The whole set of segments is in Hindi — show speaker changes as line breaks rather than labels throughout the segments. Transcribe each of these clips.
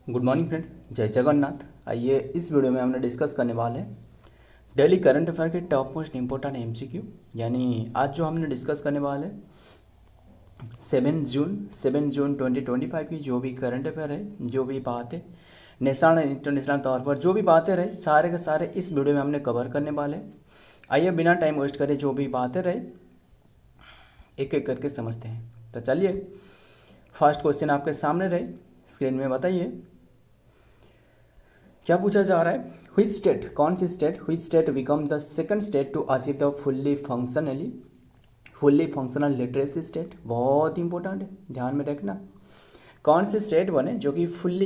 गुड मॉर्निंग फ्रेंड, जय जगन्नाथ। आइए इस वीडियो में हमने डिस्कस करने वाले हैं डेली करंट अफेयर के टॉप मोस्ट इंपॉर्टेंट एमसीक्यू। यानी आज जो हमने डिस्कस करने वाले 7 जून 2025 की जो भी करंट अफेयर है, जो भी बातें नेशनल इंटरनेशनल तौर पर जो भी बातें रहे, सारे के सारे इस वीडियो में हमने कवर करने वाले हैं। आइए बिना टाइम वेस्ट करे जो भी बातें रहे एक एक करके समझते हैं। तो चलिए, फर्स्ट क्वेश्चन आपके सामने रहे, स्क्रीन में बताइए क्या पूछा जा रहा है। व्हिच स्टेट, कौन सी state, which state become the second state to achieve the fully functional literacy state. बहुत इंपॉर्टेंट है, ध्यान में रखना। कौन सी स्टेट बने जो कि fully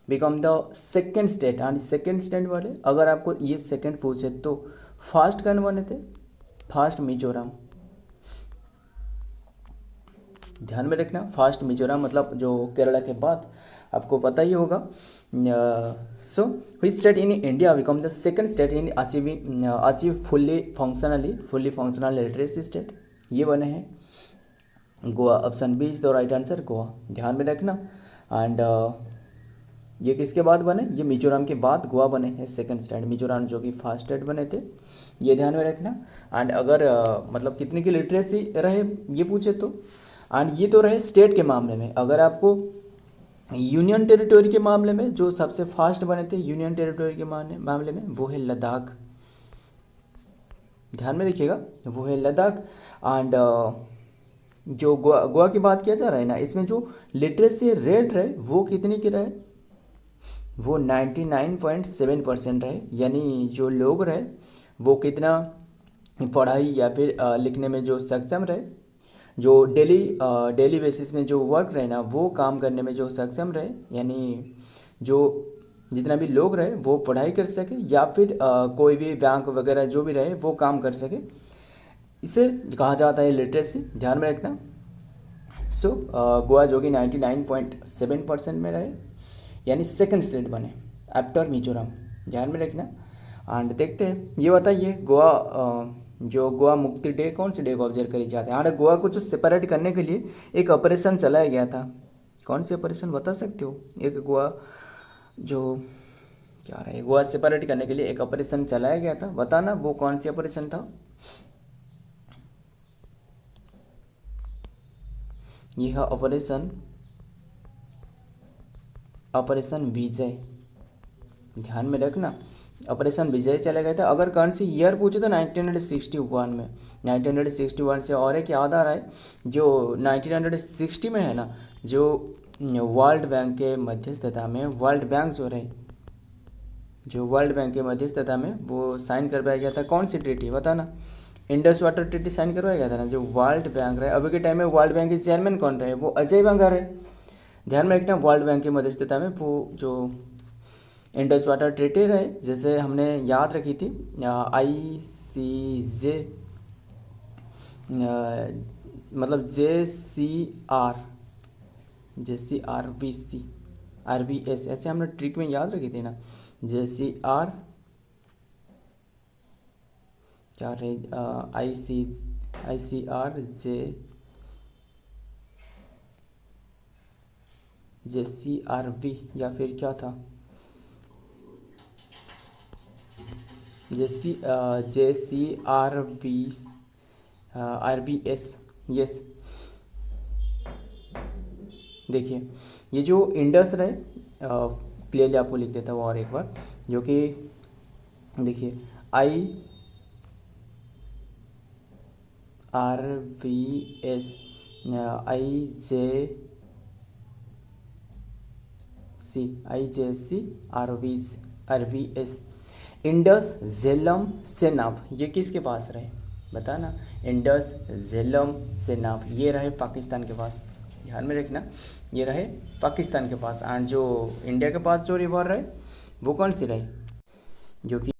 become the second state, and second state बने। अगर आपको ये सेकंड पूछे तो फर्स्ट कौन बने थे? फर्स्ट मिजोरम। ध्यान में रखना, फर्स्ट मिजोरम मतलब जो केरला के बाद, आपको पता ही होगा। So which state in India become the second state in achieve fully functional literacy state. ये बने हैं Goa. Option B is the right answer, Goa. ध्यान में रखना। एंड ये किसके बाद बने? ये मिजोरम के बाद गोवा बने हैं सेकंड स्टेट। मिजोरम जो कि फर्स्ट स्टेट बने थे, ये ध्यान में रखना। एंड अगर मतलब कितने की लिटरेसी रहे ये पूछे तो, एंड ये तो रहे स्टेट के मामले में। अगर आपको यूनियन टेरिटरी के मामले में जो सबसे फास्ट बने थे यूनियन टेरिटरी के मामले में, वो है लद्दाख। ध्यान में रखिएगा, वो है लद्दाख। एंड जो गोवा की बात किया जा रहा है ना, इसमें जो लिटरेसी रेट रहे वो कितनी की रहे? वो 99.7% रहे। यानी जो लोग रहे वो कितना पढ़ाई या फिर लिखने में जो सक्षम रहे, जो डेली बेसिस में जो वर्क रहे ना, वो काम करने में जो सक्षम रहे, यानी जो जितना भी लोग रहे वो पढ़ाई कर सके या फिर कोई भी बैंक वगैरह जो भी रहे वो काम कर सके, इसे कहा जाता है लिटरेसी। ध्यान में रखना। सो गोवा जो कि 99.7% में रहे, यानी सेकंड स्टेट बने आफ्टर मिजोरम। ध्यान में रखना। एंड देखते हैं, ये बताइए जो गोवा मुक्ति डे कौन से डे को ऑब्जर्व करी जाते हैं। हाँ, गोवा को जो सेपरेट करने के लिए एक ऑपरेशन चलाया गया था। कौन सी ऑपरेशन बता सकते हो? एक गोवा जो क्या रहा है, गोवा सेपरेट करने के लिए एक ऑपरेशन चलाया गया था, बताना वो कौन सी ऑपरेशन था। यह ऑपरेशन विजय। ध्यान में रखना, ऑपरेशन विजय चले गए थे। अगर कौन सी ईयर पूछे तो 1961 में। 1961 से और एक याद आ रहा है, जो 1960 में है ना, जो वर्ल्ड बैंक के मध्यस्थता में, वर्ल्ड बैंक जो रहे, जो वर्ल्ड बैंक के मध्यस्थता में वो साइन करवाया गया था। कौन सी ट्रीटी बताना? इंडस वाटर ट्रीटी साइन करवाया गया था ना, जो वर्ल्ड बैंक रहे। अभी के टाइम में वर्ल्ड बैंक के चेयरमैन कौन रहे? वो अजय बंगा रहे। ध्यान में रखना, वर्ल्ड बैंक के मध्यस्थता में वो जो इंडस वाटर ट्रीटी रहे, जैसे हमने याद रखी थी ICJ, मतलब RBS, ऐसे हमने ट्रिक में याद रखी थी ना। JCR क्या रहे, ICR JCRB या फिर क्या था, RBS। यस, देखिए ये जो इंडस रहे, क्लियरली आपको लिख देता हूँ और एक बार, जो कि देखिए IRBS IJC RBS। Indus Jhelum Chenab, ये किसके पास रहे बताना? इंडस झेलम सेनाब ये रहे पाकिस्तान के पास। ध्यान में रखना, ये रहे पाकिस्तान के पास। एंड जो इंडिया के पास जो रिवर रहे वो कौन सी रहे? जो कि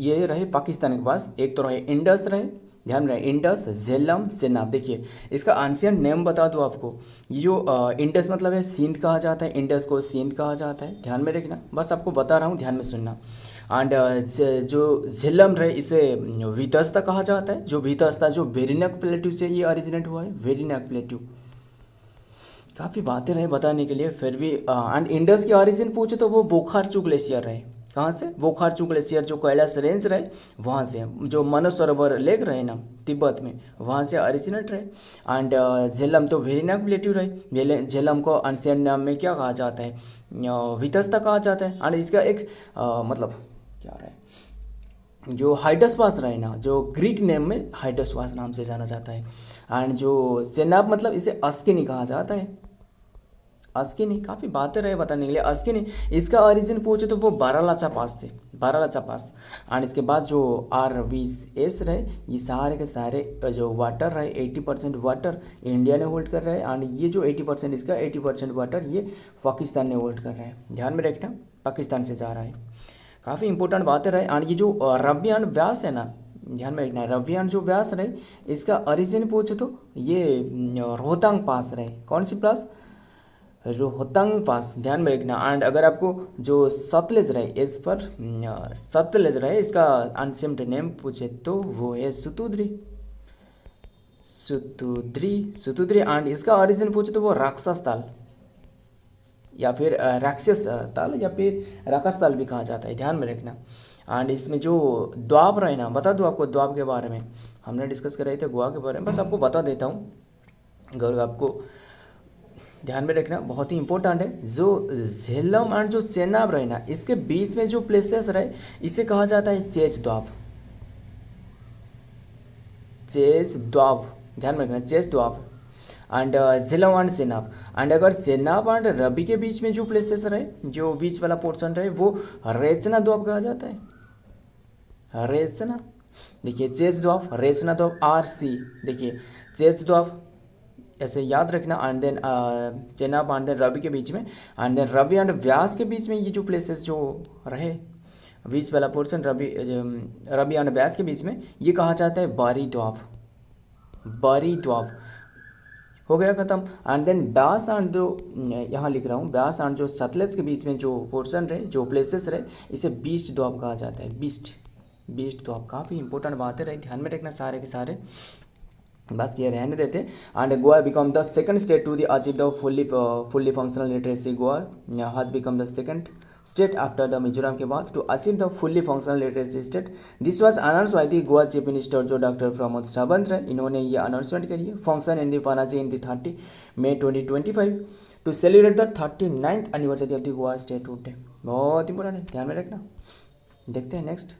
ये रहे पाकिस्तान के पास। एक तो रहे इंडस रहे, ध्यान रहे, इंडस झेलम सेनाब। देखिए इसका एंशिएंट नेम बता दूँ आपको, ये जो इंडस मतलब है सिंध कहा जाता है, इंडस को सिंध कहा जाता है। ध्यान में रखना, बस आपको बता रहा हूँ, ध्यान में सुनना। एंड जो झेलम रहे इसे वितस्ता कहा जाता है। जो वितस्ता जो वेरिनक प्लेट्यू से ये ओरिजिनेट हुआ है, वेरिनक प्लेट्यू। काफ़ी बातें रहे बताने के लिए, फिर भी एंड इंडस की ओरिजिन पूछे तो वो बोखारचू ग्लेशियर रहे। कहाँ से? बोखारचू ग्लेशियर जो कैलाश रेंज रहे वहाँ से, जो मानसरोवर लेक रहे ना तिब्बत में, वहाँ से ओरिजिनेट रहे। एंड झेलम तो वेरिनाक प्लेट्यू रहे। झेलम को अनसेंट नाम में क्या कहा जाता है? वितस्ता कहा जाता है। एंड इसका एक मतलब क्या रहा है, जो हाइडसपास रहे ना, जो ग्रीक नेम में हाइडसपास नाम से जाना जाता है। एंड जो सेनाब मतलब इसे अस्किनी कहा जाता है। अस्किनी, काफ़ी बातें रहे बताने के लिए। अस्किनी, इसका ओरिजिन पूछे तो वो बारालाचा पास से, बारालाचा पास। एंड इसके बाद जो RVS रहे, ये सारे के सारे जो वाटर रहे 80% वाटर इंडिया ने होल्ड कर रहे हैं। एंड ये जो 80% इसका 80% वाटर ये पाकिस्तान ने होल्ड कर रहे हैं। ध्यान में रखना, पाकिस्तान से जा रहा है। काफ़ी इंपॉर्टेंट बातें रहे। एंड ये जो रवि एंड व्यास है ना, ध्यान में रखना, रवि एंड जो व्यास रहे इसका ओरिजिन पूछे तो ये रोहतांग पास रहे। कौन सी पास? रोहतांग पास, ध्यान में रखना। एंड अगर आपको जो सतलज रहे, इस पर सतलज रहे, इसका अनसेम्ड नेम पूछे तो वो है सुतुद्री, सुतुद्री, सुतुद्री। एंड इसका ओरिजिन पूछे तो वो राक्षस ताल या फिर राक्षस ताल या फिर राक्षस ताल भी कहा जाता है। ध्यान में रखना। एंड इसमें जो द्वाब रहे ना, बता दूँ आपको द्वाब के बारे में, हमने डिस्कस कर रहे थे गोवा के बारे में, बस आपको बता देता हूँ अगर आपको ध्यान में रखना, बहुत ही इंपॉर्टेंट है। जो झेलम एंड जो चेनाब रहे ना, इसके बीच में जो प्लेसेस रहे इसे कहा जाता है चेच द्वाब, चेच द्वाब। ध्यान में रखना, Chaj doab. And Jhelum and Chenab. And अगर चेनाब एंड रबी के बीच में जो प्लेसेस रहे, जो बीच वाला पोर्शन रहे, वो रेचना द्वाब कहा जाता है। रेचना, देखिए चेच द्वाब, रेचना द्वाब, RC, देखिए चेच द्वाब, ऐसे याद रखना। And then Chenab and then Ravi के बीच में, and then Ravi and Beas के बीच में ये जो प्लेसेस जो रहे, बीच वाला पोर्शन रवि एंड व्यास के बीच में, ये कहा जाता है बारी द्वाब, बारी द्वाब। हो गया खत्म। एंड देन व्यास एंड जो यहाँ लिख रहा हूँ, व्यास एंड जो सतलज के बीच में जो पोर्शन रहे, जो प्लेसेस रहे, इसे बीस्ट द्वाब कहा जाता है, बीस्ट, बीस्ट द्वाब। काफ़ी इंपॉर्टेंट बातें रही, ध्यान में रखना सारे के सारे, बस ये रहने देते। And Goa become the second state to the achieve the fully functional literacy. Goa has become the second state after the Mizoram के बाद to achieve the fully functional literacy state. This was announce by the Goa chief minister जो डॉक्टर प्रमोद सावंत रहे, इन्होंने ये अनाउंसमेंट करी है। Function in the Panaji in the 30 May 2025 to celebrate the 39th anniversary of the Goa statehood day. बहुत इंपॉर्टेंट है, ध्यान में रखना। देखते हैं नेक्स्ट।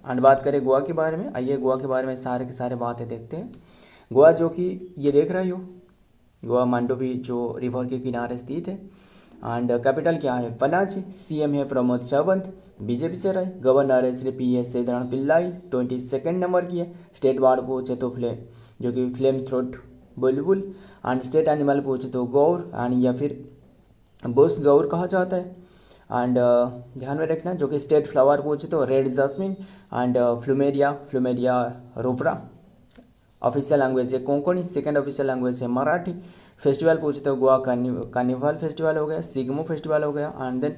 एंड बात करें गोवा के बारे में, आइए गोवा के बारे में सारे के सारे बातें देखते हैं। गोवा जो कि ये देख रहे हो, गोवा मांडोवी जो रिवर के किनारे स्थित है। एंड कैपिटल क्या है? पनाजी। CM है प्रमोद सावंत, बीजेपी से रहे। गवर्नर है Shri PS Sreedharan Pillai, 22nd number की है। स्टेट बर्ड पूछे तो फ्लेम, जो कि flame throat Bulbul. And state animal पूछे तो गौर एंड या फिर बुश गौर कहा जाता है। एंड ध्यान में रखना, जो कि स्टेट फ्लावर पूछे तो red jasmine and plumeria, plumeria रूपरा। ऑफिशियल लैंग्वेज है कोंकणी, सेकंड ऑफिशियल लैंग्वेज है मराठी। फेस्टिवल पूछे तो गोवा कार्निवल फेस्टिवल हो गया, सिगमो फेस्टिवल हो गया, एंड देन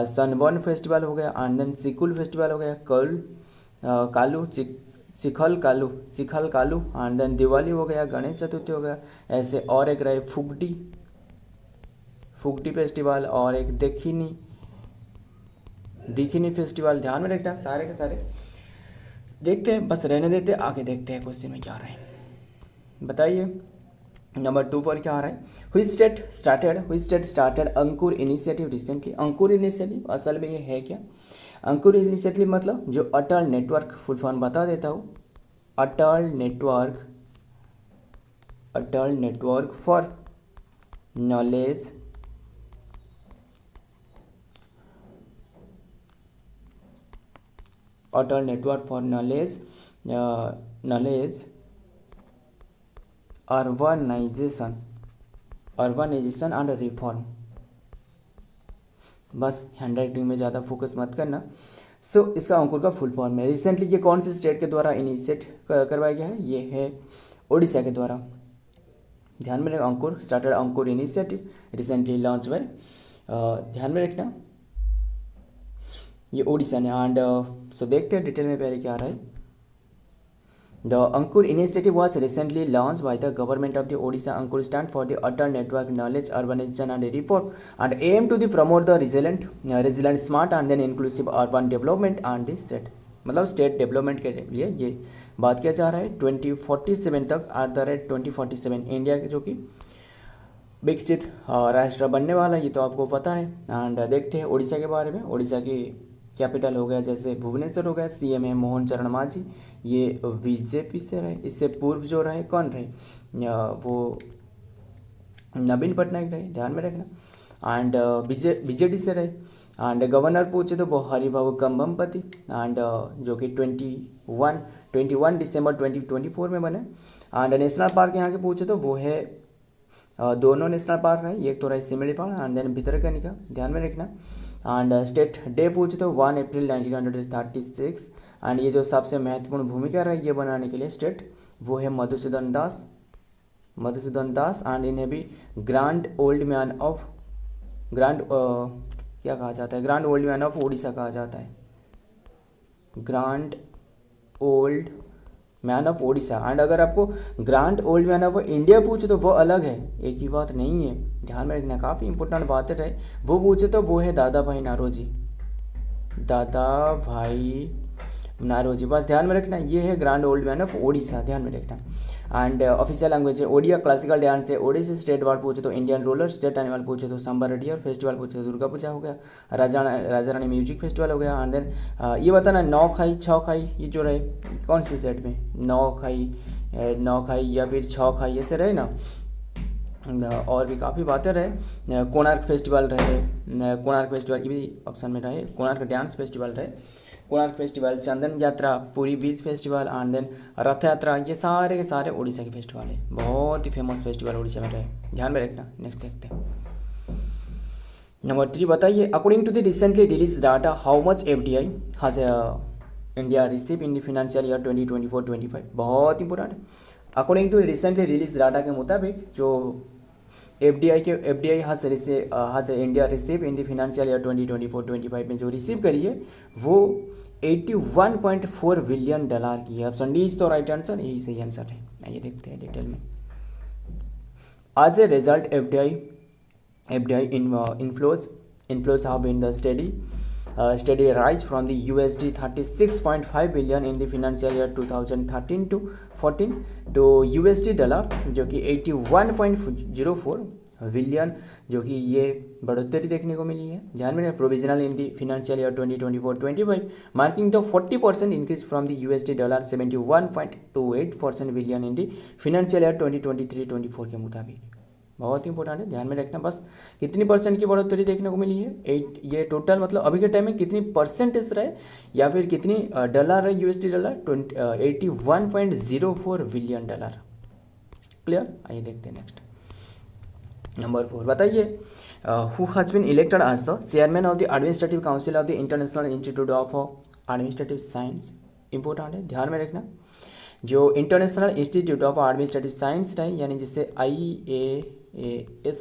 सनबर्न फेस्टिवल हो गया, एंड देन सिकुल फेस्टिवल हो गया, कालू चिखल कालू, एंड देन दिवाली हो गया, गणेश चतुर्थी हो गया। ऐसे और एक रहे फुगडी फेस्टिवल, और एक दिखिनी फेस्टिवल। ध्यान में रखना सारे के सारे। देखते हैं, बस रहने देते, आगे देखते हैं क्वेश्चन में क्या रहे। बताइए नंबर 2 पर क्या आ रहा है? Which state started Ankur initiative recently. Ankur initiative असल में ये है क्या? अंकुर इनिशिएटिव मतलब जो अटल नेटवर्क, फुल फॉर्म बता देता हूँ। Atal network for knowledge Atal network for knowledge urbanisation and reform. बस हैंडराइटिंग में ज़्यादा फोकस मत करना। सो इसका अंकुर का फुल फॉर्म है। रिसेंटली ये कौन सी स्टेट के द्वारा इनिशिएट करवाया गया है? ये है उड़ीसा के द्वारा। ध्यान में रखना, Ankur started Ankur initiative recently launch by, ध्यान में रखना ये उड़ीसा ने। एंड सो देखते हैं डिटेल में पहले क्या आ रहा है। The Ankur initiative was recently launched by the government of the Odisha. Ankur stand for the Atal Network Knowledge Urbanization and Reform and aim to the promote the resilient, smart and then inclusive urban development and the state, मतलब स्टेट डेवलपमेंट के लिए ये बात किया जा रहा है 2047 तक @2047 इंडिया के जो कि विकसित राष्ट्र बनने वाला, ये तो आपको पता है। एंड देखते हैं उड़ीसा के बारे में। उड़ीसा की कैपिटल हो गया जैसे भुवनेश्वर हो गया, सीएम है मोहन चरण मांझी, ये बीजेपी से रहे। इससे पूर्व जो रहे कौन रहे, वो नवीन पटनायक रहे, ध्यान में रखना। एंड बीजेडी से रहे। एंड गवर्नर पूछे तो वो हरिबाबू कंबमपति, एंड जो कि 21 दिसंबर 2024 में बने। एंड नेशनल पार्क यहाँ के पूछे तो वो है दोनों नेशनल पार्क है, एक तो रहे सिमलीपाल एंड देन भितरकनिका, ध्यान में रखना। एंड स्टेट डे पूछे तो 1 अप्रैल 1936। एंड ये जो सबसे महत्वपूर्ण भूमिका रही ये बनाने के लिए स्टेट, वो है मधुसूदन दास। एंड इन्हें भी ग्रांड ओल्ड मैन ऑफ क्या कहा जाता है, grand old man of Orissa कहा जाता है, grand old man of Odisha. And अगर आपको grand old man of India पूछे तो वो अलग है, एक ही बात नहीं है, ध्यान में रखना, काफ़ी इंपॉर्टेंट बातें रहे। वो पूछे तो वो है दादा भाई नारोजी, बस ध्यान में रखना, ये है grand old man of Odisha, ध्यान में रखना। एंड ऑफिशियल लैंग्वेज है ओडिया, क्लासिकल डांस है ओडिसी, स्टेट वर्ड पूछे तो इंडियन रोलर, स्टेट एनिमल पूछे तो सांबर रेड्डी, और फेस्टिवल पूछे तो दुर्गा पूजा हो गया, राजा रानी म्यूजिक फेस्टिवल हो गया। एंड देन ये बताना 9 खाई 6 खाई ये जो रहे कौन सी सेट में, 9 खाई या फिर 6 खाई ऐसे रहे ना। और भी काफ़ी बातें रहे। कोणार्क फेस्टिवल रहे, कोणार्क फेस्टिवल की भी ऑप्शन में रहे, कोणार्क डांस फेस्टिवल रहे, Konark festival, Chandan Yatra, Puri beach festival, and then Rath Yatra, ये सारे के सारे उड़ीसा के फेस्टिवल है, बहुत ही फेमस फेस्टिवल उड़ीसा में रहे, ध्यान में रखना। नेक्स्ट देखते हैं नंबर 3, बताइए according to the recently release data how much FDI has India receive in the financial year 2024-25, बहुत इंपॉर्टेंट है। According to recently release data के मुताबिक जो FDI has India receive in the financial year 2024-25 में जो रिसीव करी है वो $81.4 बिलियन की है। ऑप्शन डी इज तो राइट आंसर, यही सही आंसर है। आइए देखते हैं डिटेल में। आज a result FDI inflows have been the steady rise from the USD 36.5 billion in the financial year 2013 to 14 to USD dollar जो कि 81.04 बिलियन जो कि ये बढ़ोतरी देखने को मिली है, ध्यान में रखें। Provisional in the financial year 2024-25 marking the 40% increase from the USD dollar 71.28% billion in the financial year 2023-24 के मुताबिक, बहुत इंपॉर्टेंट है, ध्यान में रखना। बस कितनी परसेंट की बढ़ोतरी देखने को मिली है, 8, ये टोटल मतलब अभी के टाइम में कितनी परसेंटेज रहे या फिर कितनी डॉलर रहे USD dollar 81.04 billion dollar. Clear, आइए देखते हैं नेक्स्ट नंबर 4, बताइए who has been elected as the chairman of the administrative council of the international institute of administrative science, important है, ध्यान में रखना। जो international institute of administrative science रहे यानी जिसे IAAS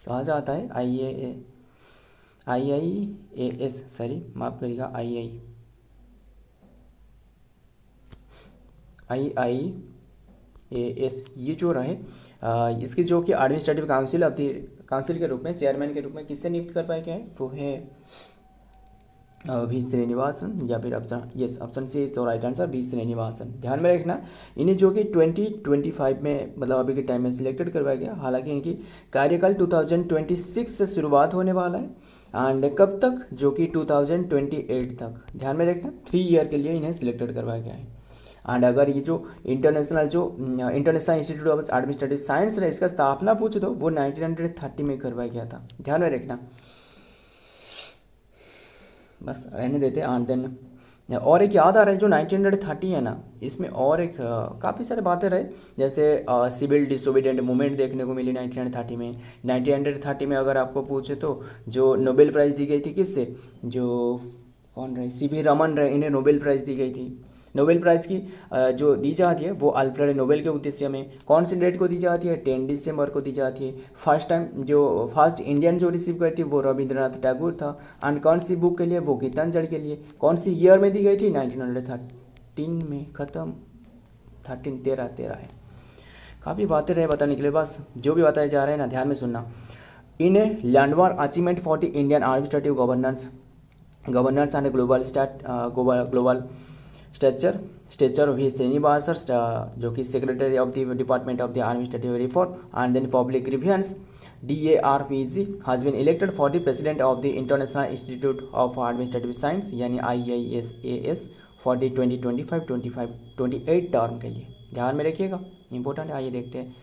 कहा जाता है, IIAS सॉरी माफ़ करिएगा, IIAS ये जो रहे इसकी जो कि एडमिनिस्ट्रेटिव काउंसिल के रूप में चेयरमैन के रूप में किससे नियुक्त कर पाए गए हैं, वो है V श्रीनिवासन, या फिर ऑप्शन सी इज तो राइट आंसर, V श्रीनिवासन, ध्यान में रखना। इन्हें जो कि 2025 में मतलब अभी के टाइम में सिलेक्टेड करवाया गया, हालांकि इनकी कार्यकाल 2026 से शुरुआत होने वाला है एंड कब तक, जो कि 2028 तक, ध्यान में रखना। 3 ईयर के लिए इन्हें सिलेक्टेड करवाया गया है। एंड अगर ये जो international institute of administrative science है इसका स्थापना पूछे तो वो 1930 में करवाया गया था, ध्यान में रखना। बस रहने देते एंड देन और एक याद आ रहा है जो 1930 है ना, इसमें और एक काफ़ी सारे बातें रहे, जैसे सिविल डिसोबीडिएंट मूवमेंट देखने को मिली 1930 में। 1930 में अगर आपको पूछे तो जो नोबेल प्राइज़ दी गई थी किससे, जो कौन रहे, CV रमन रहे, इन्हें नोबेल प्राइज़ दी गई थी। नोबेल प्राइज़ की जो दी जाती है वो अल्फ्रेड नोबेल के उद्देश्य में कौन सी डेट को दी जाती है, 10 दिसंबर को दी जाती है। फर्स्ट इंडियन जो रिसीव करती है वो रविंद्रनाथ टैगोर था। एंड कौन सी बुक के लिए, वो गीतांजलि के लिए। कौन सी ईयर में दी गई थी, 1913 में ख़त्म, 13 है। काफ़ी बातें रहे बताने के लिए, बस जो भी बताए जा रहे हैं ना ध्यान में सुनना। In a landmark achievement for the Indian administrative governance and global stature V Srinivas जो कि secretary of the department of the administrative reform and then public grievance DARPG has been elected for the president of the International Institute of Administrative Science यानी IISAS for the 2025-28 टर्म के लिए। ध्यान में रखिएगा, इंपॉर्टेंट है। आइए देखते हैं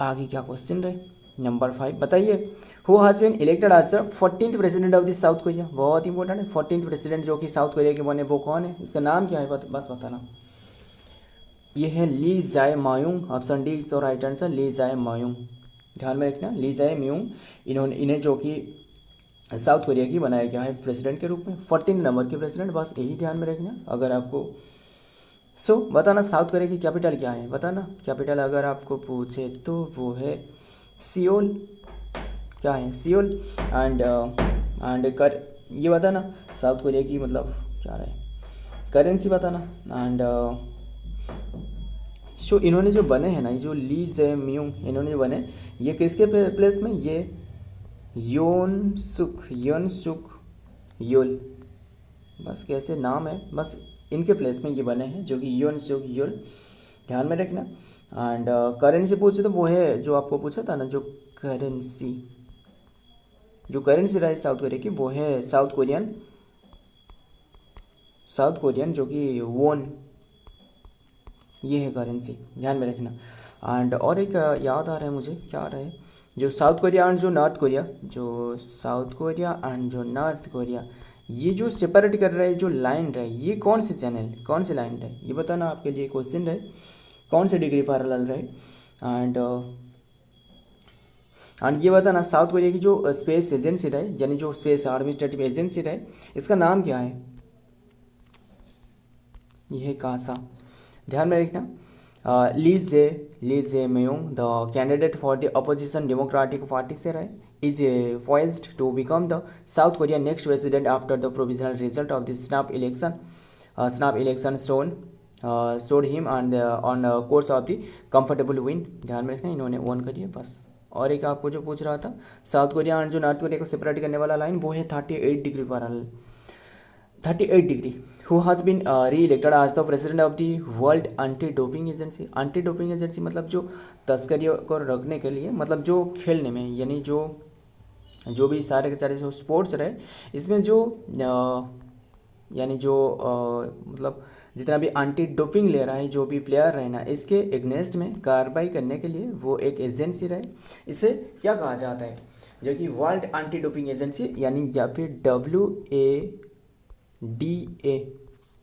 आगे क्या क्वेश्चन रहे। नंबर 5 बताइए, who has been elected as the 14th president of the south Korea. बहुत इंपॉर्टेंट है, 14th प्रेसिडेंट जो कि साउथ कोरिया के बने वो कौन है, इसका नाम क्या है बस बताना। ये है Lee Jae Myung. Option D is the right answer, Lee Jae Myung. ध्यान में रखना, ली जाए म्यूंग इन्हें जो कि साउथ कोरिया की बनाया गया है प्रेसिडेंट के रूप में, 14 नंबर के प्रेसिडेंट। बस यही ध्यान में रखना अगर आपको। बताना साउथ कोरिया की कैपिटल क्या है, बताना कैपिटल अगर आपको पूछे तो वो है सियोल। क्या है, सियोल। एंड कर ये बताना साउथ कोरिया की मतलब क्या रहे, करेंसी बताना। एंड इन्होंने जो बने हैं ना, ये जो ली जे म्यूंग इन्होंने जो बने, ये किसके प्लेस में, ये योन सुक योल, बस कैसे नाम है, बस इनके प्लेस में ये बने हैं जो कि योन सुक योल। ध्यान में रखना। एंड करेंसी पूछे तो वो है जो आपको पूछा था ना, जो करेंसी रही साउथ कोरिया की वो है साउथ कोरियन जो कि वोन, ये है करेंसी। ध्यान में रखना। एंड और एक याद आ रहा है मुझे, क्या आ रहा है, जो साउथ कोरिया एंड जो नॉर्थ कोरिया ये जो सेपरेट कर रहे हैं जो लाइन रहे, ये कौन से लाइन रहे, ये बताना आपके लिए क्वेश्चन रहे, कौन से डिग्री पैरेलल रहे। एंड ये बताना साउथ कोरिया की जो स्पेस एजेंसी रहे, यानी जो स्पेस एडमिनिस्ट्रेटिव एजेंसी रहे, इसका नाम क्या है, ये है कासा। ध्यान में रखना। Lee Jae Myung the candidate for the opposition Democratic Party से रहे, is poised to become the South Korea next president after the provisional result of the snap election showed him on course of the comfortable win। ध्यान में रखना, इन्होंने वन करिए बस। और एक आपको जो पूछ रहा था साउथ कोरिया एंड जो नॉर्थ कोरिया को सेपरेट करने वाला लाइन, वो है 38 degree parallel, 38 degree. Who has been re elected as the president of the world anti doping agency मतलब जो तस्करियों को रोकने के लिए, मतलब जो खेलने में, यानी जो भी सारे के सारे जो स्पोर्ट्स रहे, इसमें जो यानी जो मतलब जितना भी एंटी डोपिंग ले रहा है जो भी प्लेयर रहे ना, इसके एगनेस्ट में कार्रवाई करने के लिए वो एक एजेंसी रहे। इसे क्या कहा जाता है, जो कि वर्ल्ड एंटी डोपिंग एजेंसी, यानी या फिर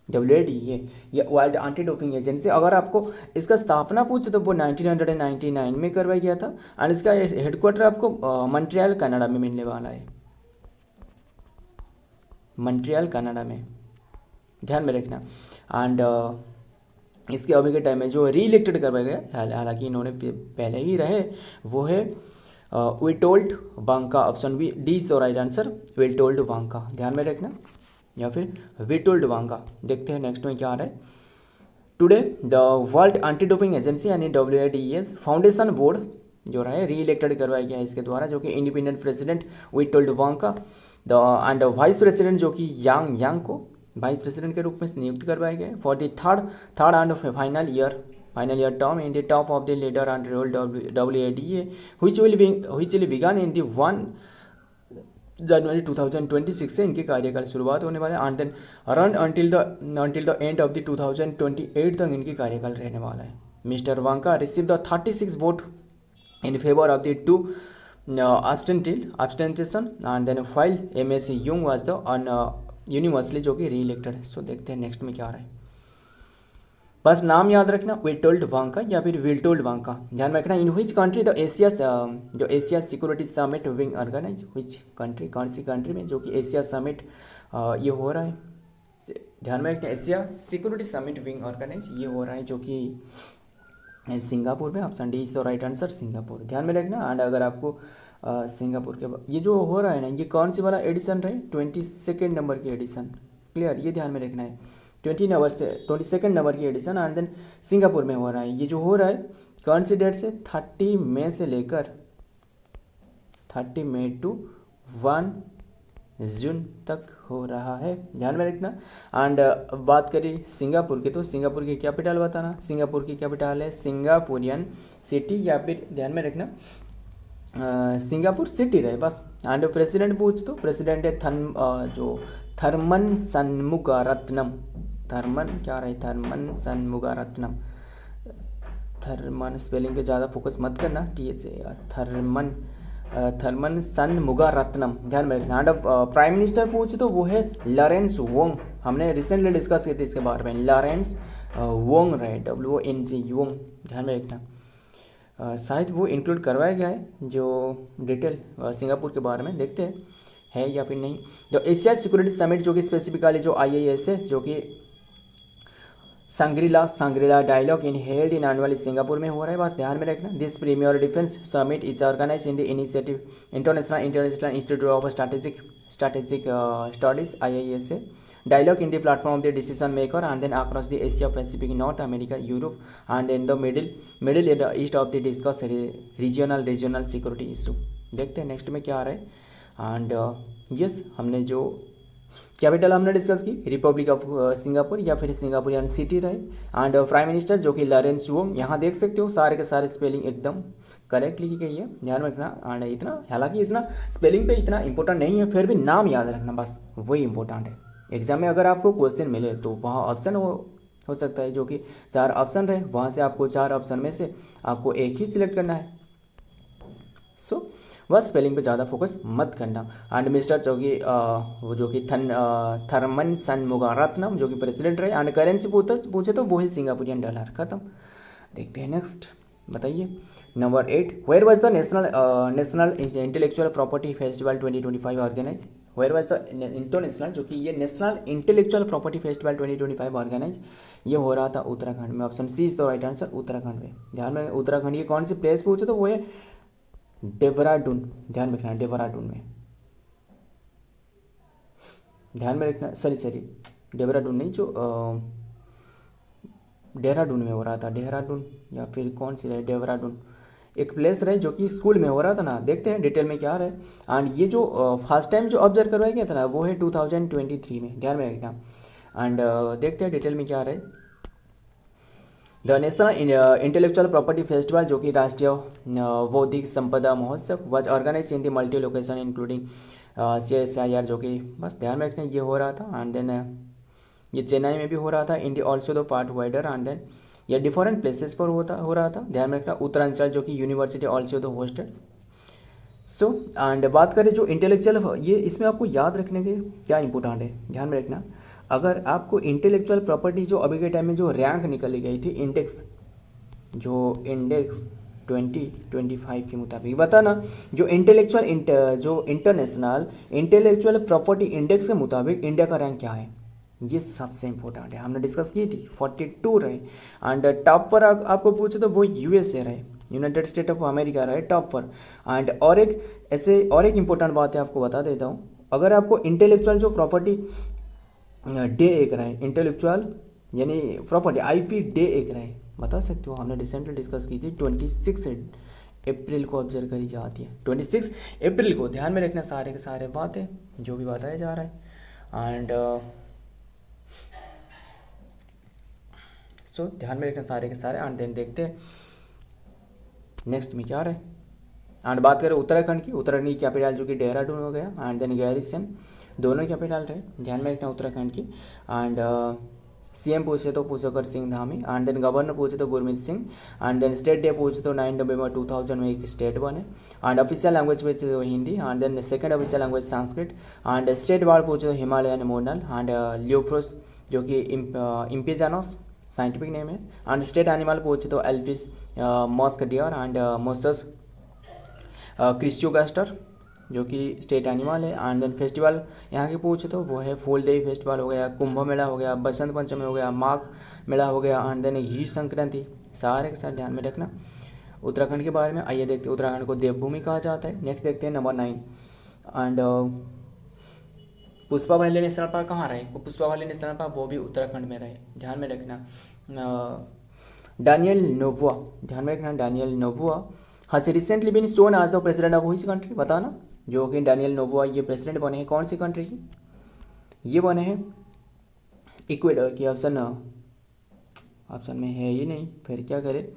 WADA ये वर्ल्ड एंटी डोपिंग एजेंसी। अगर आपको इसका स्थापना पूछे तो वो 1999 में करवाया गया था। एंड इसका हेडक्वार्टर आपको मॉन्ट्रियल कनाडा में मिलने वाला है, मॉन्ट्रियल कनाडा में। ध्यान में रखना। एंड इसके अभी के टाइम में जो री इलेक्टेड करवाया गया, हालांकि इन्होंने पहले ही रहे, वो है Witold Banka. Option B D is the right answer, Witold Banka. ध्यान में रखना, या फिर विटोल्ड वांका। देखते हैं नेक्स्ट में क्या आ रहा है। Today the world anti doping agency यानी WADA फाउंडेशन बोर्ड जो रहा है री इलेक्टेड करवाया गया है इसके द्वारा, जो कि independent president Witold Banka and vice president जो कि यांग को वाइस प्रेसिडेंट के रूप में नियुक्त करवाया गया है for the third and final year term in the top of the leader and role WADA which will begin in the 1 January 2026 से इनके कार्यकाल शुरुआत होने वाला है and then run until the end of the 2028 तक इनकी कार्यकाल रहने वाला है। Mister Banka receive the 36 vote in favour of the 2 abstention and then file MS Yung was the universally जो कि री इलेक्टेड है। सो देखते हैं नेक्स्ट में क्या आ रहा है। बस नाम याद रखना, विटोल्ड वांका या फिर विटोल्ड वांका। ध्यान में रखना। In which country the Asia security summit wing organise, which country, कौन सी कंट्री में जो कि एशिया समिट ये हो रहा है। ध्यान में रखना, Asia security summit wing organise ये हो रहा है जो कि सिंगापुर में। Option D is the right answer, Singapore. ध्यान में रखना। एंड अगर आपको सिंगापुर के ये जो हो रहा है ना, ये कौन सी वाला एडिशन रहे, 22 नंबर की एडिशन। क्लियर, ये ध्यान में रखना है। 22 नंबर की एडिशन एंड देन सिंगापुर में हो रहा है। ये जो हो रहा है कौन सी डेट से, 30 मई से लेकर 30 मई टू 1 जून तक हो रहा है, ध्यान में रखना। एंड बात करें सिंगापुर की, तो सिंगापुर की कैपिटल बताना। सिंगापुर की कैपिटल है सिंगापुरियन सिटी, या फिर ध्यान में रखना सिंगापुर सिटी रहे बस। एंड प्रेसिडेंट पूछ तो प्रेसिडेंट है थर्मन शनमुगारत्नम। थर्मन शनमुगारत्नम। थर्मन स्पेलिंग पे ज़्यादा फोकस मत करना, TH है यार, थर्मन शनमुगारत्नम, ध्यान में रखना। एंड प्राइम मिनिस्टर पूछे तो वो है लॉरेंस वोंग। हमने रिसेंटली डिस्कस किए थे इसके बारे में, लॉरेंस वोंग रहे, WONG वोंग, ध्यान में रखना। शायद वो इंक्लूड करवाया गया है जो डिटेल सिंगापुर के बारे में, देखते हैं है या फिर नहीं। जो एशिया सिक्योरिटी समिट जो कि स्पेसिफिकली जो IIS है, जो कि Shangri La dialogue in held in annually Singapore में हो रहा है, बस ध्यान में रखना। This premier defence summit is organise in the initiative international institute of strategic studies IISA dialogue in the platform of the decision maker and then across the Asia Pacific, North America, Europe and then the middle east of the discuss regional security issue। देखते हैं नेक्स्ट में क्या आ रहा है। एंड यस, हमने जो कैपिटल हमने डिस्कस की रिपब्लिक ऑफ सिंगापुर या फिर सिंगापुरियन सिटी रहे। एंड प्राइम मिनिस्टर जो कि लॉरेंस वोंग, यहाँ देख सकते हो सारे के सारे स्पेलिंग एकदम करेक्ट लिखी गई है, ध्यान रखना। एंड इतना, हालांकि इतना स्पेलिंग पे इतना इंपॉर्टेंट नहीं है, फिर भी नाम याद रखना, बस वही इंपॉर्टेंट है। एग्जाम में अगर आपको क्वेश्चन मिले तो वहाँ ऑप्शन हो सकता है जो कि 4 ऑप्शन रहे, वहाँ से आपको 4 ऑप्शन में से आपको एक ही सिलेक्ट करना है। सो बस स्पेलिंग पे ज़्यादा फोकस मत करना। एंड मिस्टर वो जो कि थर्मन शनमुगारत्नम जो कि प्रेसिडेंट रहे। एंड करेंसी पूछे तो वो है सिंगापुरियन डॉलर, खत्म। देखते हैं नेक्स्ट, बताइए number 8, where was the national intellectual property festival 2025 organise. Where was the international जो कि ये national intellectual property festival 2025 organise, ये हो रहा था उत्तराखंड में। Option C is the right answer, Uttarakhand में। ध्यान में, उत्तराखंड ये कौन सी प्लेस पूछे तो वो है देहरादून, ध्यान में रखना, देहरादून में, ध्यान में रखना। सॉरी देहरादून नहीं, जो देहरादून में हो रहा था, देहरादून या फिर कौन सी रहे, देहरादून एक प्लेस रहे जो कि स्कूल में हो रहा था ना। देखते हैं डिटेल में क्या रहे। एंड ये जो फर्स्ट टाइम जो ऑब्जर्व करवाया गया था ना वो है 2023 में, ध्यान में रखना। एंड देखते हैं डिटेल में क्या रहे। The national intellectual property festival जो कि राष्ट्रीय बौद्धिक संपदा महोत्सव was organise in the multi location including CSIR, जो कि बस ध्यान में रखना ये हो रहा था। एंड देन ये चेन्नई में भी हो रहा था, in the also the part wider. And then ये डिफरेंट प्लेसेस पर हो रहा था, ध्यान में रखना। उत्तरांचल जो कि university also the hosted. So and बात करें जो इंटेलेक्चुअल, ये इसमें आपको याद रखने के क्या इंपॉर्टेंट है, ध्यान में रखना। अगर आपको इंटेलेक्चुअल प्रॉपर्टी जो अभी के टाइम में जो रैंक निकली गई थी इंडेक्स 2025 के मुताबिक, बताना जो इंटरनेशनल इंटेलेक्चुअल प्रॉपर्टी इंडेक्स के मुताबिक इंडिया का रैंक क्या है, ये सबसे इंपॉर्टेंट है। हमने डिस्कस की थी 42 रहे। एंड टॉप पर आपको पूछे तो वो USA रहे, यूनाइटेड स्टेट ऑफ अमेरिका रहे टॉप पर। एंड और एक इंपॉर्टेंट बात है आपको बता देता हूँ, अगर आपको इंटेलेक्चुअल जो प्रॉपर्टी डे एक रहे, इंटेलेक्चुअल यानी प्रॉपर्टी IP डे एक रहे, बता सकते हो। हमने रिसेंटली डिस्कस की थी 26 अप्रैल को ऑब्जर्व करी जाती है, 26 अप्रैल को, ध्यान में रखना सारे के सारे बातें जो भी बताया जा रहा है। एंड सो ध्यान में रखना सारे के सारे। एंड देन देखते हैं नेक्स्ट में क्या रहे। एंड बात करें उत्तराखंड की, उत्तराखंड की कैपिटल जो कि देहरादून हो गया। एंड देन गैरिसन, दोनों कैपिटल रहे, ध्यान में रखना उत्तराखंड की। एंड CM पूछे तो Pushkar Singh Dhami. And then governor पूछे तो Gurmeet Singh. And then state day पूछे तो 9 नवंबर 2000 में एक स्टेट बने। एंड ऑफिशियल लैंग्वेज पूछे तो Hindi. And then second official language Sanskrit. And state bird पूछे तो हिमालयन मोनल। एंड लियोफ्रोस जो कि इम्पेजानोस साइंटिफिक नेम है। एंड स्टेट एनिमल पूछे तो alpine musk deer. And moschus chrysogaster जो कि स्टेट एनिमल है। एंड देन फेस्टिवल यहाँ के पूछे तो वो है फूलदेवी फेस्टिवल हो गया, कुंभ मेला हो गया, बसंत पंचमी हो गया, माघ मेला हो गया। एंड देन ही संक्रांति, सारे के साथ ध्यान में रखना उत्तराखंड के बारे में। आइए देखते हैं, उत्तराखंड को देवभूमि कहा जाता है। नेक्स्ट देखते हैं number 9। And Pushpa valley national park कहाँ रहे? पुष्पा वैली नेशनल पार्क वो भी उत्तराखंड में रहे, ध्यान में रखना। डैनियल नोवुआ, ध्यान में रखना, Daniel Noboa has recently been shown as the president of which country? बताना। जो कि डैनियल नोवुआ ये प्रेसिडेंट बने हैं कौन सी कंट्री की? ये बने हैं इक्वेडर की। ऑप्शन में है ही नहीं, फिर क्या करें?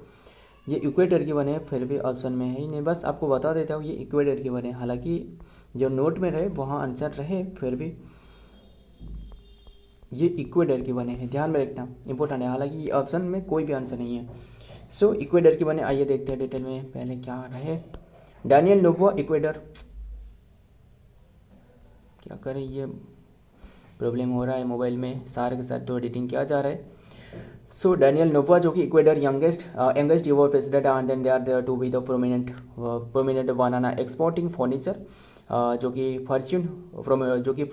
ये इक्वेटर के बने हैं, फिर भी ऑप्शन में है ही नहीं, बस आपको बता देता हूँ ये इक्वेटर के बने। हालांकि जो नोट में रहे वहाँ आंसर रहे, फिर भी ये इक्वेटर के बने हैं, ध्यान में रखना, इंपॉर्टेंट है। हालांकि ये ऑप्शन में कोई भी आंसर नहीं है। सो इक्वेटर के बने। आइए देखते हैं डिटेल में, पहले क्या रहे। डैनियल नोवुआ इक्वेटर, क्या करें, ये प्रॉब्लम हो रहा है मोबाइल में, सारे के साथ तो एडिटिंग किया जा रहा है। सो डैनियल नोवुआ जो कि Ecuador youngest ever president and then they are there to be the prominent banana exporting furniture, जो कि फॉर्च्यून जो कि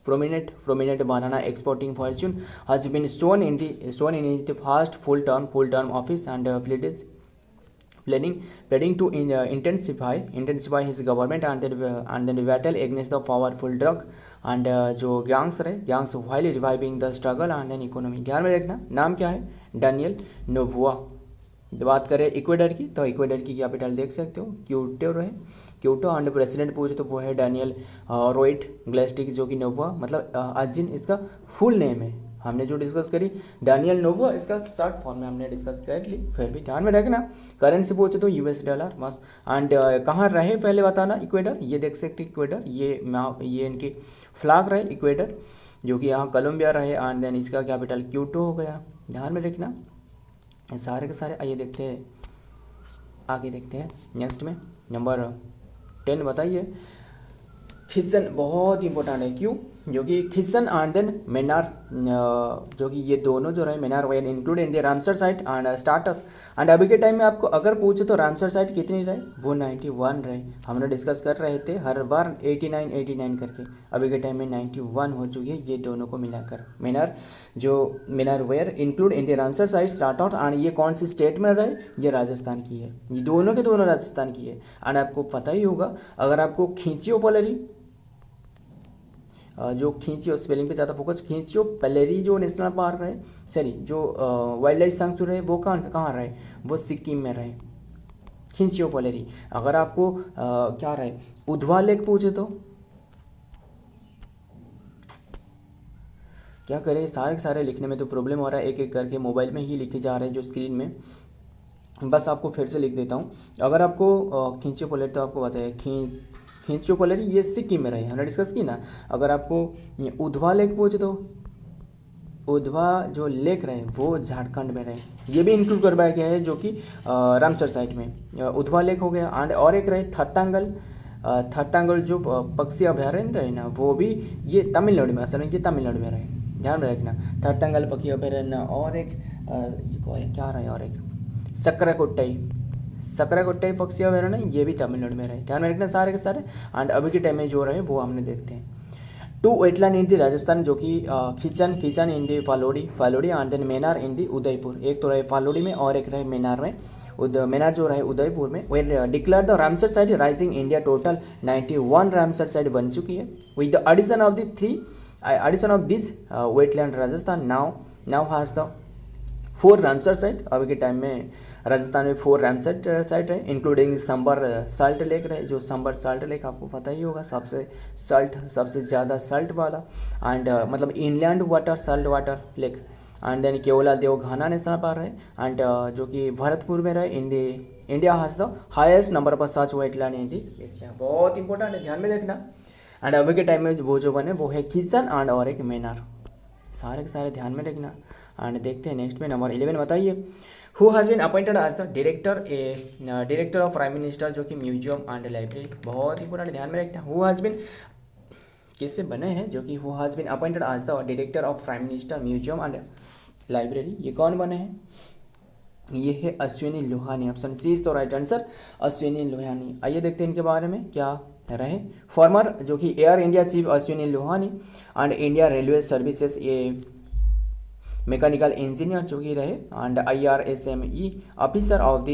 prominent banana exporting fortune has been shown in the first full term office and planning to intensify his government and then battle against the powerful drug and जो gangs while reviving the struggle and then economy। ध्यान में रखना, नाम क्या है? डैनियल नोवुआ। बात करें इक्वेडर की, तो इक्वेडर की कैपिटल देख सकते हो क्यूटो है, क्यूटो। एंड प्रेसिडेंट पूछे तो वो है डैनियल रोइट ग्लेस्टिक जो कि नोवुआ, मतलब अजिन इसका फुल नेम है। हमने जो डिस्कस करी डैनियल नोवुआ, इसका शॉर्ट फॉर्म में हमने डिस्कस कर ली, फिर भी ध्यान में रखना। करेंसी पूछे तो यूएस डॉलर बस। एंड कहाँ रहे पहले बताना? इक्वेडर, ये देख सकते इक्वेडर, ये इनकी फ्लैग रहे इक्वेडर, जो कि यहाँ कोलंबिया रहे। एंड देन इसका कैपिटल क्यूटो हो गया, ध्यान में रखना सारे के सारे। आइए देखते हैं, आगे देखते हैं नेक्स्ट में। नंबर 10 बताइए। खिचन बहुत इंपॉर्टेंट है, क्यों? जो कि खिचन एंड देन मेनार, जो कि ये दोनों जो रहे Menar were include in the Ramsar site and starts. And अभी के टाइम में आपको अगर पूछे तो रामसर साइट कितनी रहे? वो 91 रहे। हमने डिस्कस कर रहे थे हर बार 89 करके, अभी के टाइम में 91 हो चुकी है ये दोनों को मिलाकर। Menar were include in the Ramsar site start out. And ये कौन सी स्टेट में रहे? ये राजस्थान की है, ये दोनों के दोनों राजस्थान की है। एंड आपको पता ही होगा, अगर आपको खींचियो पलरी, जो खींचियो स्पेलिंग पे ज़्यादा फोकस, खींचियो पलेरी जो नेशनल पार्क रहे, सॉरी जो वाइल्ड लाइफ सेंचुरी रहे, वो कहाँ रहे? वो सिक्किम में रहे, खींचियो पलेरी। अगर आपको क्या रहे उधवा लेक पूछे तो क्या करें, सारे सारे लिखने में तो प्रॉब्लम हो रहा है, एक एक करके मोबाइल में ही लिखे जा रहे हैं जो स्क्रीन में। बस आपको फिर से लिख देता हूँ। अगर आपको खींचियो पलेरी, तो आपको बताया खींचियो पलेरी ये सिक्किम में रहे, हमने डिस्कस की ना। अगर आपको उधवा लेक पूछे तो उधवा जो लेक रहे वो झारखंड में रहे, ये भी इंक्लूड करवाया गया है, जो कि रामसर साइट में उधवा लेक हो गया। एंड और एक रहे थरतांगल जो पक्षी अभयारण्य रहे ना, वो भी ये तमिलनाडु में, असल में ये तमिलनाडु में रहे, ध्यान में रखना। थरतांगल पक्षी अभयारण्य, और एक क्या रहे, और एक सकराकोट्टाई पक्षी अभयारण्य, ये भी तमिलनाडु में रहे, ध्यान में रखना सारे के सारे। एंड अभी के टाइम में जो रहे वो हमने देखते हैं। 2 वेटलैंड इन दी राजस्थान, जो कि खिचन इन दी फालोडी एंड देन मेनार इन दी उदयपुर। एक तो रहे फालोडी में और एक रहे मेनार में। मेनार जो रहे उदयपुर में। Were declare the Ramsar site raising India total 91 Ramsar site बन चुकी है। With the addition of this wetland Rajasthan now has the 4 Ramsar site. अभी के टाइम में राजस्थान में 4 रामसर साइट है, इंक्लूडिंग संबर साल्ट लेक रहे, जो संबर साल्ट लेक आपको पता ही होगा, सबसे ज़्यादा सल्ट वाला, एंड मतलब inland water salt water lake. And then Keoladeo देवघाना नेशनल पार्क है, एंड जो कि भरतपुर में रहे। India has the highest number of such wetland in the Asia. बहुत इंपॉर्टेंट है, ध्यान में रखना। एंड अभी के टाइम में वो जो बने वो है खिचन एंड और एक मेनार, सारे के सारे ध्यान में रखना। एंड देखते हैं नेक्स्ट में। नंबर 11 बताइए। Who has been appointed as the director of prime minister, जो कि म्यूजियम एंड लाइब्रेरी। बहुत इंपॉर्टेंट, ध्यान में रखना। हु हैज़ बीन किससे बने हैं, जो कि who has been appointed as the director of prime minister museum and library, ये कौन बने हैं? ये है Ashwini Lohani. Option C is the right answer, Ashwini Lohani. आइए देखते हैं इनके बारे में क्या रहे। फॉर्मर जो कि Air India chief Ashwani Lohani and India railway services mechanical engineer जो कि रहे, and IRSME officer of the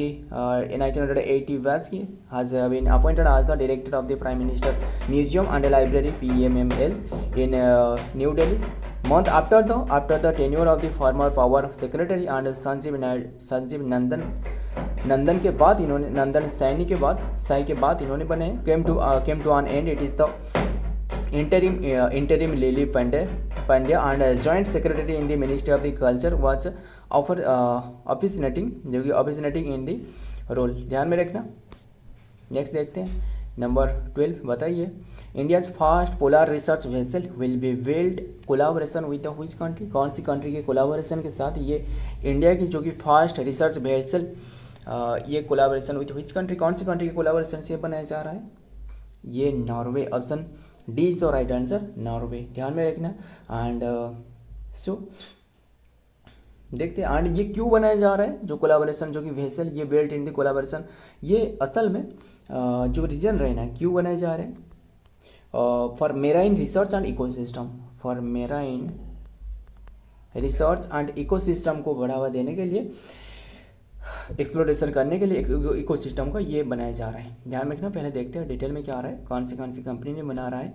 1980 batch की has been appointed as the director of the prime minister museum and library PMML इन New Delhi month after the tenure of the former power secretary and Sanjeev Nandan के बाद इन्होंने नंदन सैनी के बाद इन्होंने बने came to an end. It is the interim Lily Pandya and joint secretary in the Ministry of the Culture was officiating जो कि officiating in the role. ध्यान में रखना. नेक्स्ट देखते हैं नंबर 12. बताइए India's first polar research vessel will be build collaboration with the which country. कौन सी कंट्री के कोलाबोरेशन के साथ ये इंडिया की जो कि फर्स्ट रिसर्च वेसल ये कोलाबोरेशन विद व्हिच कंट्री, कौन सी कंट्री के कोलाबोरेशन से बनाया जा रहा है? ये Norway. Option D is the right answer, Norway. ध्यान में रखना. एंड सो देखते हैं एंड ये क्यों बनाया जा रहा है जो कोलाबोरेशन जो कि वेसल ये बिल्ट इन द कोलाबोरेशन. ये असल में जो रीजन रहे ना क्यों बनाए जा रहे हैं? For marine research and ecosystem, for marine research and ecosystem को बढ़ावा देने के लिए, एक्सप्लोरेशन करने के लिए इकोसिस्टम का ये बनाया जा रहा है. ध्यान में रखना. पहले देखते हैं डिटेल में क्या आ रहा है, कौन सी कंपनी ने बना रहा है.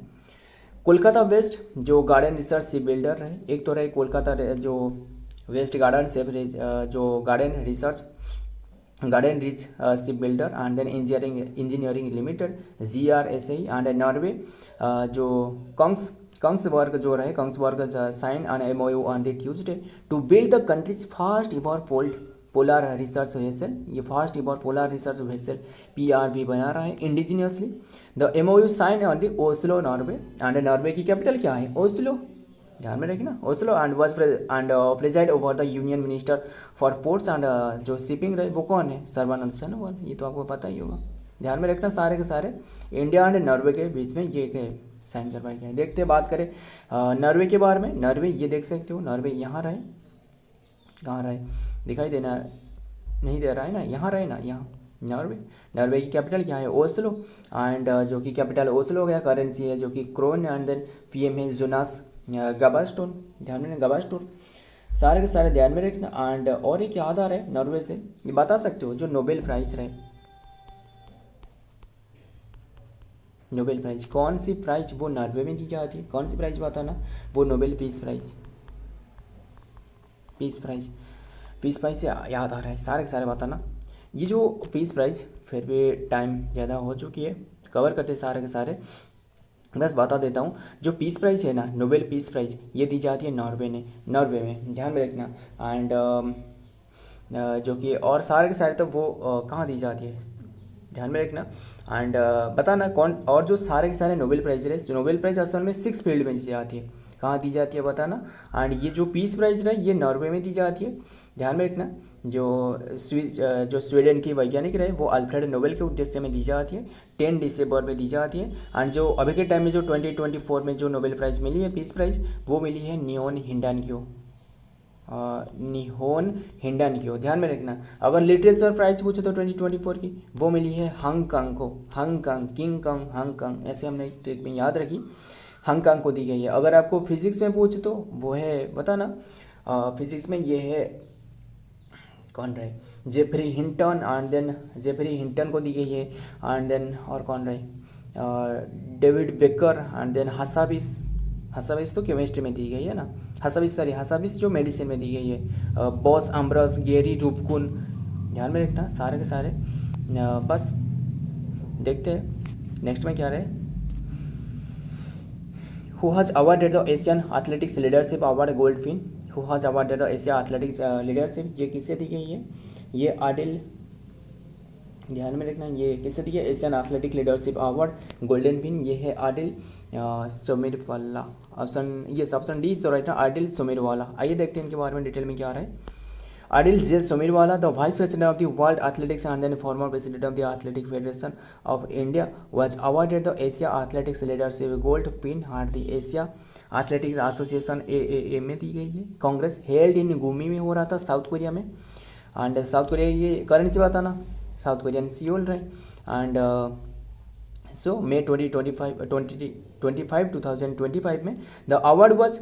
कोलकाता वेस्ट जो गार्डन रिसर्च शिप बिल्डर रहे, एक तो रहे कोलकाता जो वेस्ट गार्डन से जो garden reach ship builder and then engineering limited GRSI and Norway जो कंग्सबर्ग जो रहे Kongsberg sign an MOU on the Tuesday to build the country's first ever polar research vessel. ये first ever polar research vessel PRV बना रहा है indigenously. The MOU sign on the Oslo Norway and Norway की कैपिटल क्या है? ओस्लो. ध्यान में रखना. Oslo and was presided over the union minister for ports and जो शिपिंग रहे वो कौन है? सर्बानंद सोनोवाल. ये तो आपको पता ही होगा. ध्यान में रखना. सारे के सारे इंडिया एंड नॉर्वे के बीच में ये के साइन करवाए गए. देखते हैं बात करें नॉर्वे के बारे में. नॉर्वे ये देख सकते हो, नॉर्वे यहाँ रहे, कहाँ रहे दिखाई देना नहीं दे रहा है ना, यहाँ रहे ना, यहाँ नॉर्वे की कैपिटल क्या है? ओस्लो. एंड जो कि कैपिटल ओस्लो हो गया. करेंसी है जो कि क्रोन एंड देन PM है जोनास गाबास्टोन. ध्यान में गाबास्टोन. सारे के सारे ध्यान में रखना. एंड और एक याद आ रहा है नॉर्वे से, ये बता सकते हो जो नोबेल प्राइज रहे, नोबेल प्राइज कौन सी प्राइज वो नॉर्वे में दी जाती है? कौन सी प्राइज बताना? वो नोबेल पीस प्राइज से याद आ रहा है. सारे के सारे बताना. ये जो पीस प्राइज फिर भी टाइम ज़्यादा हो चुकी है, कवर करते सारे के सारे. बस बता देता हूँ जो पीस प्राइज है ना, नोबेल पीस प्राइज ये दी जाती है नॉर्वे में. ध्यान में रखना. एंड जो कि और सारे के सारे तो वो कहाँ दी जाती है? ध्यान में रखना. एंड बताना कौन. और जो सारे के सारे नोबेल प्राइज रहे, जो नोबेल प्राइज असल में 6 फील्ड में दी जाती है. कहाँ दी जाती है बताना. एंड ये जो पीस प्राइज रहे ये नॉर्वे में दी जाती है. ध्यान में रखना. जो स्वीडन की वैज्ञानिक रहे वो अल्फ्रेड नोबेल के उद्देश्य में दी जाती है. 10 दिसंबर में दी जाती है. एंड जो अभी के टाइम में जो 2024 में जो नोबेल प्राइज़ मिली है पीस प्राइज़ वो मिली है निहोन हिंडानक्यो. ध्यान में रखना. अगर लिटरेचर प्राइज़ पूछे तो 2024 की वो मिली है हांगकांग को. हांगकांग ऐसे हमने ट्रिक में याद रखी, हांगकांग को दी गई है. अगर आपको फिजिक्स में पूछे तो वो है बताना. फिजिक्स में ये है कौन रहे? जेफरी हिंटन को दी गई है. एंड देन और कौन रहे? David Baker. And then Hassabis तो केमिस्ट्री में दी गई है ना. हसाबिस जो मेडिसिन में दी गई है. बॉस अम्ब्रस, गेरी रूपकुन. ध्यान में रखना सारे के सारे. बस देखते हैं नेक्स्ट में क्या रहे. Who has awarded the Asian athletics leadership award gold fin. Who has awarded the Asia athletics leadership ये किसे दी गई है? ये आदिल. ध्यान में रखना ये किसे दी है? Asian athletic leadership award golden pin ये है Adil Sumariwalla. Option D is right ना, आदिल सुमेरवाला. आइए देखते हैं इनके बारे में डिटेल में क्या आ रहा है. Adil J. Sumirwala, the Vice President of the World Athletics and then former President of the Athletic Federation of India, was awarded the Asia Athletics Leadership Gold Pin at the Asia Athletics Association AAA में दी गई है. कांग्रेस हेल्ड इन गुमी में हो रहा था साउथ कोरिया में. एंड साउथ कोरिया ये करेंसी बताना. साउथ कोरियन सियोल रहे. एंड सो May 2025 में the award was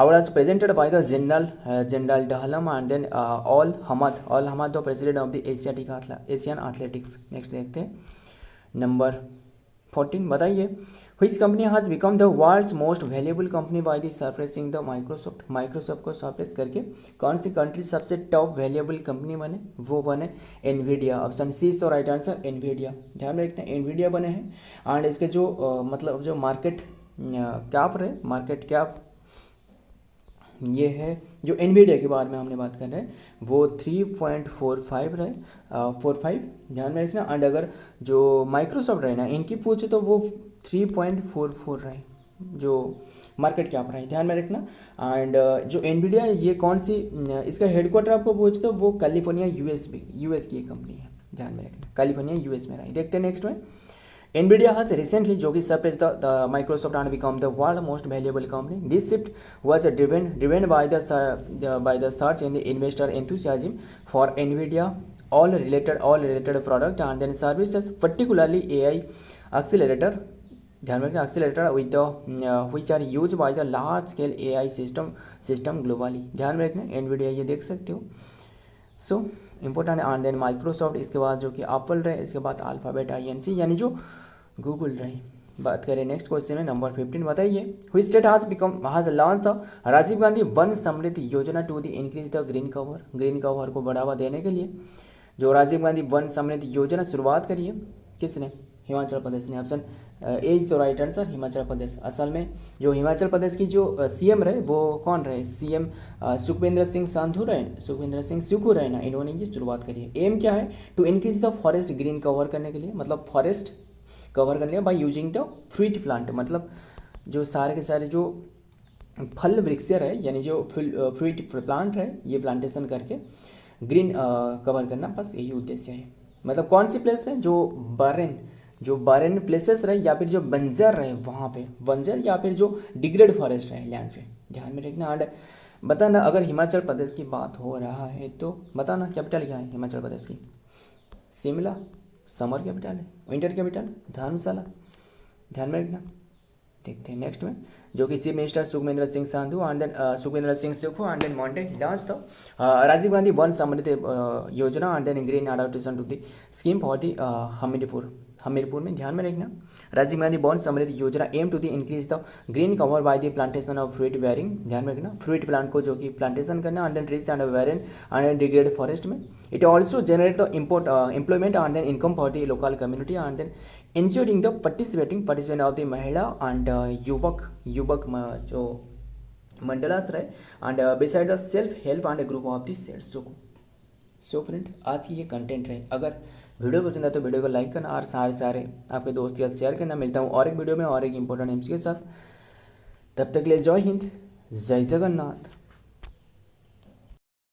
was presented by the General Dahlam and then Al Hamad the president of the Asian Athletics. Next देखते हैं नंबर 14 बताइए which company has become the world's most valuable company by the surpassing the Microsoft को सरप्रेस करके कौन सी कंट्री सबसे टॉप वैल्यूएबल कंपनी बने, वो बने एनवीडिया. ऑप्शन सी इज तो राइट आंसर एनवीडिया. ध्यान में रखना एनवीडिया बने हैं एंड इसके जो मतलब जो मार्केट कैप ये है जो एनवीडिया के बारे में हमने बात कर रहे हैं वो 3.45 रहे 45 ध्यान में रखना. एंड अगर जो माइक्रोसॉफ्ट रहे ना इनकी पूछे तो वो 3.44 रहे जो मार्केट कैप रहे, ध्यान में रखना. एंड जो एनवीडिया है ये कौन सी इसका हेडक्वार्टर आपको पूछे तो वो कैलिफोर्निया यूएस की एक कंपनी है, ध्यान में रखना कैलिफोर्निया यूएस में रही. देखते हैं नेक्स्ट में NVIDIA has recently जो कि surpassed the Microsoft and become the world most valuable company. This shift was driven by the surge in the investor enthusiasm for NVIDIA all related product and then services, particularly AI accelerator. ध्यान रखना accelerator with the which are used by the large scale AI system globally. ध्यान में रखना NVIDIA ये देख सकते हो. So important. And then Microsoft, इसके बाद जो कि एप्पल रहे, इसके बाद अल्फ़ाबेट INC यानी जो गूगल रहे. बात करें नेक्स्ट क्वेश्चन है नंबर 15 बताइए which state has launch the Rajiv Gandhi Van Samriddhi Yojana to the increase the green cover को बढ़ावा देने के लिए जो राजीव गांधी वन समृद्धि योजना शुरुआत करी है किसने, हिमाचल प्रदेश ने. ऑप्शन ए इज तो राइट आंसर हिमाचल प्रदेश. असल में जो हिमाचल प्रदेश की जो CM रहे वो कौन रहे, CM सुखविंदर सिंह सुक्खू रहे ना, इन्होंने ये शुरुआत करी है. एम क्या है, to increase the forest green cover करने के लिए, मतलब फॉरेस्ट कवर करने के लिए by using the fruit plant, मतलब जो सारे के सारे जो फल वृक्ष रहे यानी जो फ्रूट प्लांट रहे ये प्लांटेशन करके ग्रीन कवर करना, बस यही उद्देश्य है. मतलब कौन सी प्लेस है जो बारेन प्लेसेस रहे या फिर जो बंजर रहे वहाँ पे बंजर या फिर जो डिग्रेड फॉरेस्ट रहे लैंड पे, ध्यान में रखना. एंड बताना अगर हिमाचल प्रदेश की बात हो रहा है तो बताना कैपिटल क्या है हिमाचल प्रदेश की, शिमला समर कैपिटल है, विंटर कैपिटल धर्मशाला, ध्यान में रखना. देखते हैं नेक्स्ट में जो कि chief minister Sukhvinder Singh Sukhu and then Monday launch the Rajiv Gandhi Van Samriddhi Yojana and then green adoption to the scheme for the Hamirpur में. ध्यान में रखना Rajiv Gandhi Van Samriddhi Yojana aim to the increase the green cover by the plantation of fruit bearing. ध्यान में रखना फ्रूट प्लांट को जो कि प्लांटेशन करना and then trees and bearing and degrade forest में. It also generate the employment and then income for the local community and then ensuring the participation of the महिला and युवक जो मंडलाच रहे and beside the self help and group of the set. So friend आज की ये कंटेंट रहे. अगर वीडियो पसंद आए तो वीडियो को लाइक करना और सारे आपके दोस्त के साथ शेयर करना. मिलता हूँ और एक वीडियो में और एक इंपॉर्टेंट एम्स के साथ. तब तक के लिए जय हिंद जय जगन्नाथ.